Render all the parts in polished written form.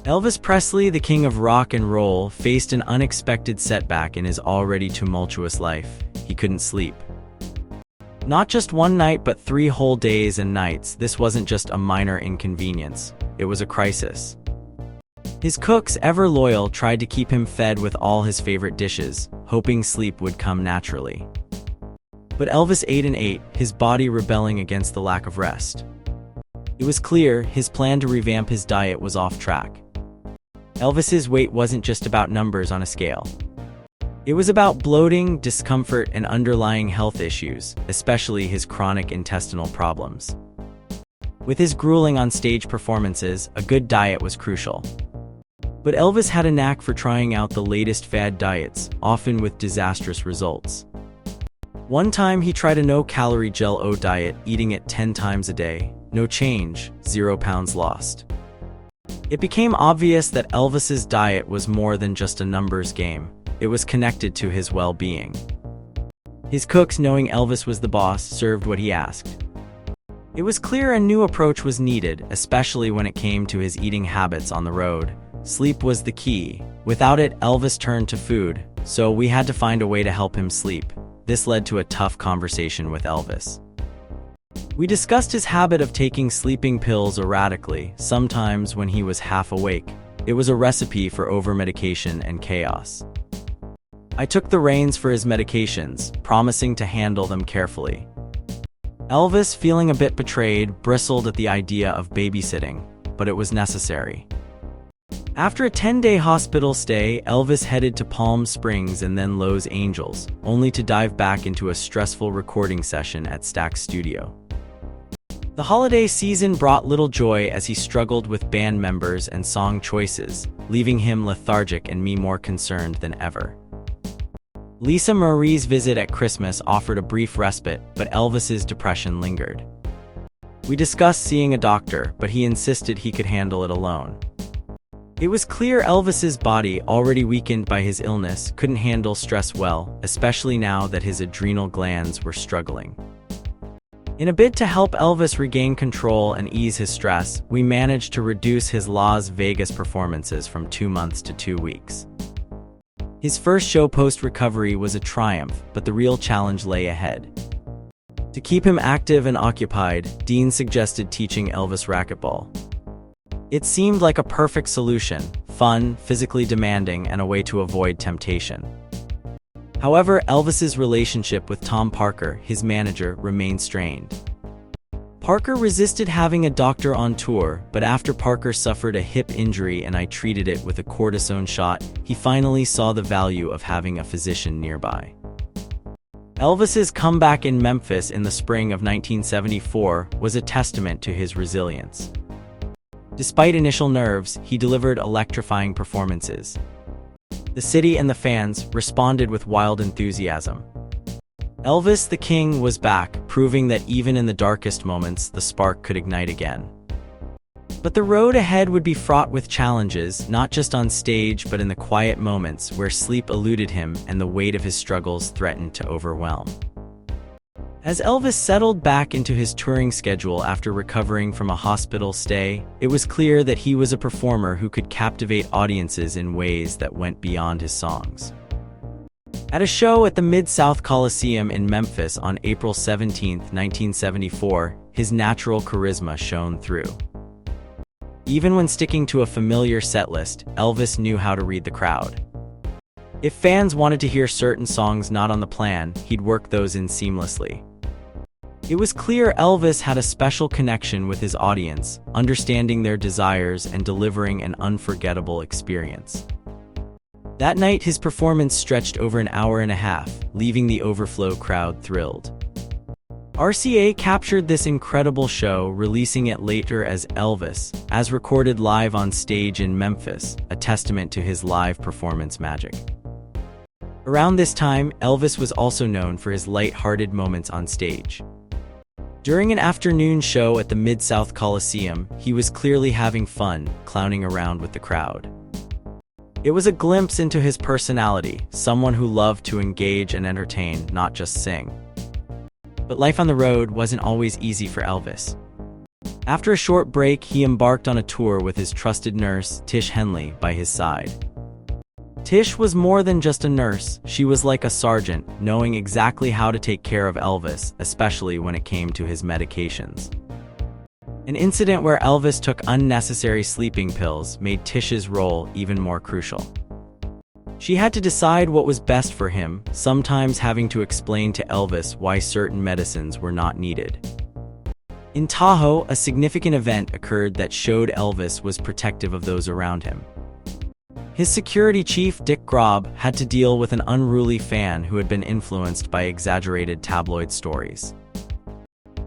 Elvis Presley, the king of rock and roll, faced an unexpected setback in his already tumultuous life. He couldn't sleep. Not just one night, but 3 whole days and nights. This wasn't just a minor inconvenience. It was a crisis. His cooks, ever loyal, tried to keep him fed with all his favorite dishes, hoping sleep would come naturally. But Elvis ate and ate, his body rebelling against the lack of rest. It was clear his plan to revamp his diet was off track. Elvis's weight wasn't just about numbers on a scale. It was about bloating, discomfort, and underlying health issues, especially his chronic intestinal problems. With his grueling on-stage performances, a good diet was crucial. But Elvis had a knack for trying out the latest fad diets, often with disastrous results. One time he tried a no-calorie Jell-O diet, eating it 10 times a day. No change, 0 pounds lost. It became obvious that Elvis's diet was more than just a numbers game. It was connected to his well-being. His cooks, knowing Elvis was the boss, served what he asked. It was clear a new approach was needed, especially when it came to his eating habits on the road. Sleep was the key. Without it, Elvis turned to food, so we had to find a way to help him sleep. This led to a tough conversation with Elvis. We discussed his habit of taking sleeping pills erratically, sometimes when he was half awake. It was a recipe for overmedication and chaos. I took the reins for his medications, promising to handle them carefully. Elvis, feeling a bit betrayed, bristled at the idea of babysitting, but it was necessary. After a 10-day hospital stay, Elvis headed to Palm Springs and then Los Angeles, only to dive back into a stressful recording session at Stax Studio. The holiday season brought little joy as he struggled with band members and song choices, leaving him lethargic and me more concerned than ever. Lisa Marie's visit at Christmas offered a brief respite, but Elvis's depression lingered. We discussed seeing a doctor, but he insisted he could handle it alone. It was clear Elvis's body, already weakened by his illness, couldn't handle stress well, especially now that his adrenal glands were struggling. In a bid to help Elvis regain control and ease his stress, we managed to reduce his Las Vegas performances from 2 months to 2 weeks. His first show post-recovery was a triumph, but the real challenge lay ahead. To keep him active and occupied, Dean suggested teaching Elvis racquetball. It seemed like a perfect solution: fun, physically demanding, and a way to avoid temptation. However, Elvis's relationship with Tom Parker, his manager, remained strained. Parker resisted having a doctor on tour, but after Parker suffered a hip injury and I treated it with a cortisone shot, he finally saw the value of having a physician nearby. Elvis's comeback in Memphis in the spring of 1974 was a testament to his resilience. Despite initial nerves, he delivered electrifying performances. The city and the fans responded with wild enthusiasm. Elvis the King was back, proving that even in the darkest moments, the spark could ignite again. But the road ahead would be fraught with challenges, not just on stage but in the quiet moments where sleep eluded him and the weight of his struggles threatened to overwhelm. As Elvis settled back into his touring schedule after recovering from a hospital stay, it was clear that he was a performer who could captivate audiences in ways that went beyond his songs. At a show at the Mid-South Coliseum in Memphis on April 17, 1974, his natural charisma shone through. Even when sticking to a familiar setlist, Elvis knew how to read the crowd. If fans wanted to hear certain songs not on the plan, he'd work those in seamlessly. It was clear Elvis had a special connection with his audience, understanding their desires and delivering an unforgettable experience. That night, his performance stretched over an hour and a half, leaving the overflow crowd thrilled. RCA captured this incredible show, releasing it later as Elvis, as recorded live on stage in Memphis, a testament to his live performance magic. Around this time, Elvis was also known for his light-hearted moments on stage. During an afternoon show at the Mid-South Coliseum, he was clearly having fun, clowning around with the crowd. It was a glimpse into his personality, someone who loved to engage and entertain, not just sing. But life on the road wasn't always easy for Elvis. After a short break, he embarked on a tour with his trusted nurse, Tish Henley, by his side. Tish was more than just a nurse, she was like a sergeant, knowing exactly how to take care of Elvis, especially when it came to his medications. An incident where Elvis took unnecessary sleeping pills made Tish's role even more crucial. She had to decide what was best for him, sometimes having to explain to Elvis why certain medicines were not needed. In Tahoe, a significant event occurred that showed Elvis was protective of those around him. His security chief, Dick Grob, had to deal with an unruly fan who had been influenced by exaggerated tabloid stories.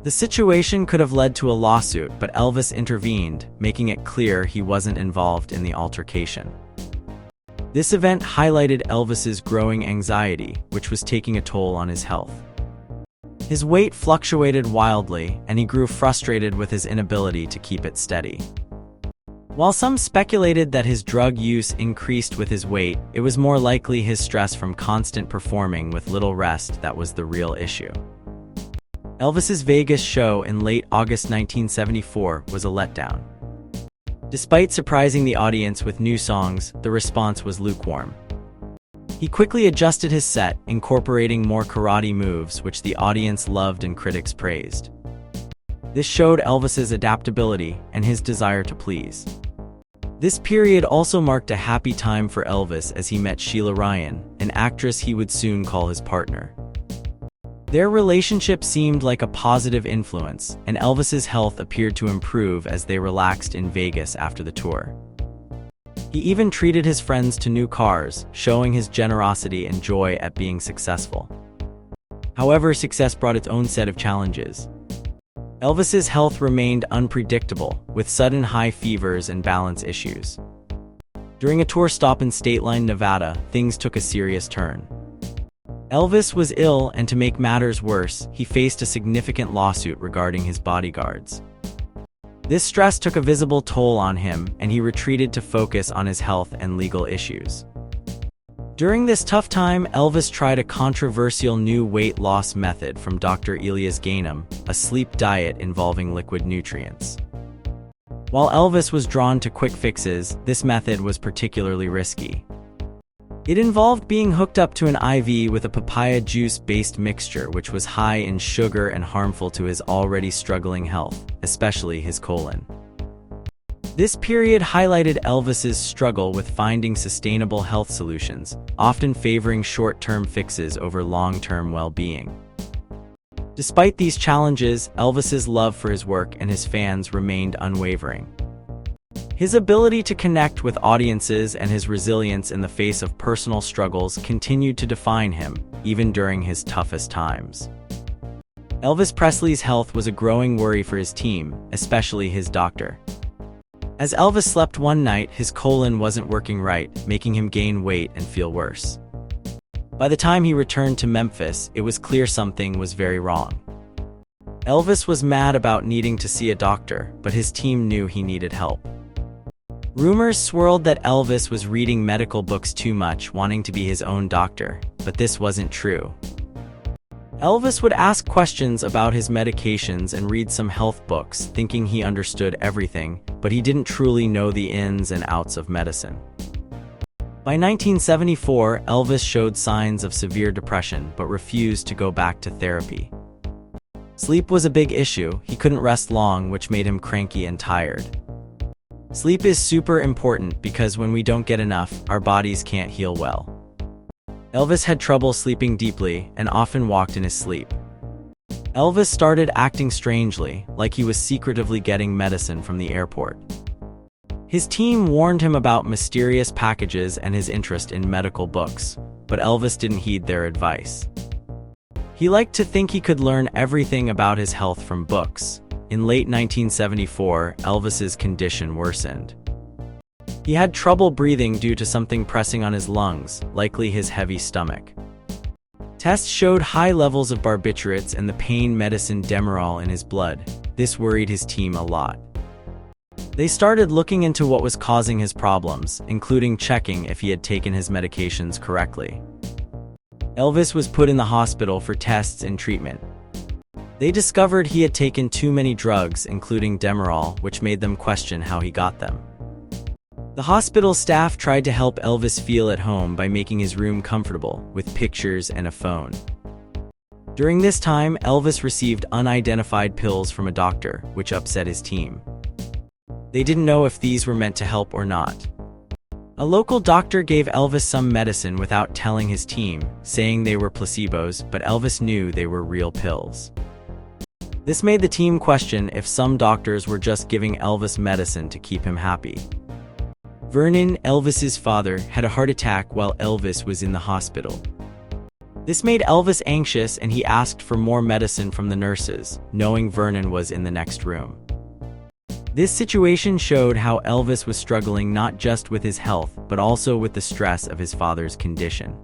The situation could have led to a lawsuit, but Elvis intervened, making it clear he wasn't involved in the altercation. This event highlighted Elvis's growing anxiety, which was taking a toll on his health. His weight fluctuated wildly, and he grew frustrated with his inability to keep it steady. While some speculated that his drug use increased with his weight, it was more likely his stress from constant performing with little rest that was the real issue. Elvis's Vegas show in late August 1974 was a letdown. Despite surprising the audience with new songs, the response was lukewarm. He quickly adjusted his set, incorporating more karate moves, which the audience loved and critics praised. This showed Elvis's adaptability and his desire to please. This period also marked a happy time for Elvis as he met Sheila Ryan, an actress he would soon call his partner. Their relationship seemed like a positive influence, and Elvis's health appeared to improve as they relaxed in Vegas after the tour. He even treated his friends to new cars, showing his generosity and joy at being successful. However, success brought its own set of challenges. Elvis's health remained unpredictable, with sudden high fevers and balance issues. During a tour stop in State Line, Nevada, things took a serious turn. Elvis was ill, and to make matters worse, he faced a significant lawsuit regarding his bodyguards. This stress took a visible toll on him, and he retreated to focus on his health and legal issues. During this tough time, Elvis tried a controversial new weight loss method from Dr. Elias Gainem, a sleep diet involving liquid nutrients. While Elvis was drawn to quick fixes, this method was particularly risky. It involved being hooked up to an IV with a papaya juice-based mixture which was high in sugar and harmful to his already struggling health, especially his colon. This period highlighted Elvis's struggle with finding sustainable health solutions, often favoring short-term fixes over long-term well-being. Despite these challenges, Elvis's love for his work and his fans remained unwavering. His ability to connect with audiences and his resilience in the face of personal struggles continued to define him, even during his toughest times. Elvis Presley's health was a growing worry for his team, especially his doctor. As Elvis slept one night, his colon wasn't working right, making him gain weight and feel worse. By the time he returned to Memphis, it was clear something was very wrong. Elvis was mad about needing to see a doctor, but his team knew he needed help. Rumors swirled that Elvis was reading medical books too much, wanting to be his own doctor, but this wasn't true. Elvis would ask questions about his medications and read some health books, thinking he understood everything, but he didn't truly know the ins and outs of medicine. By 1974, Elvis showed signs of severe depression but refused to go back to therapy. Sleep was a big issue. He couldn't rest long, which made him cranky and tired. Sleep is super important because when we don't get enough, our bodies can't heal well. Elvis had trouble sleeping deeply and often walked in his sleep. Elvis started acting strangely, like he was secretively getting medicine from the airport. His team warned him about mysterious packages and his interest in medical books, but Elvis didn't heed their advice. He liked to think he could learn everything about his health from books. In late 1974, Elvis's condition worsened. He had trouble breathing due to something pressing on his lungs, likely his heavy stomach. Tests showed high levels of barbiturates and the pain medicine Demerol in his blood. This worried his team a lot. They started looking into what was causing his problems, including checking if he had taken his medications correctly. Elvis was put in the hospital for tests and treatment. They discovered he had taken too many drugs, including Demerol, which made them question how he got them. The hospital staff tried to help Elvis feel at home by making his room comfortable, with pictures and a phone. During this time, Elvis received unidentified pills from a doctor, which upset his team. They didn't know if these were meant to help or not. A local doctor gave Elvis some medicine without telling his team, saying they were placebos, but Elvis knew they were real pills. This made the team question if some doctors were just giving Elvis medicine to keep him happy. Vernon, Elvis's father, had a heart attack while Elvis was in the hospital. This made Elvis anxious and he asked for more medicine from the nurses, knowing Vernon was in the next room. This situation showed how Elvis was struggling not just with his health, but also with the stress of his father's condition.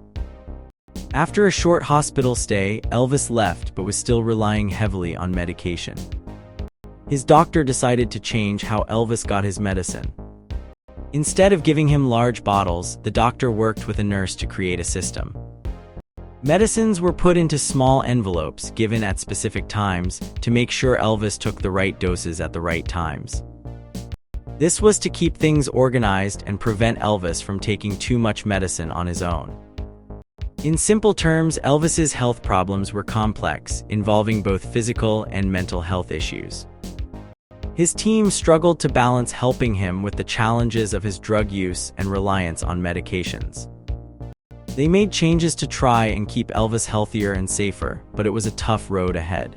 After a short hospital stay, Elvis left but was still relying heavily on medication. His doctor decided to change how Elvis got his medicine. Instead of giving him large bottles, the doctor worked with a nurse to create a system. Medicines were put into small envelopes given at specific times to make sure Elvis took the right doses at the right times. This was to keep things organized and prevent Elvis from taking too much medicine on his own. In simple terms, Elvis's health problems were complex, involving both physical and mental health issues. His team struggled to balance helping him with the challenges of his drug use and reliance on medications. They made changes to try and keep Elvis healthier and safer, but it was a tough road ahead.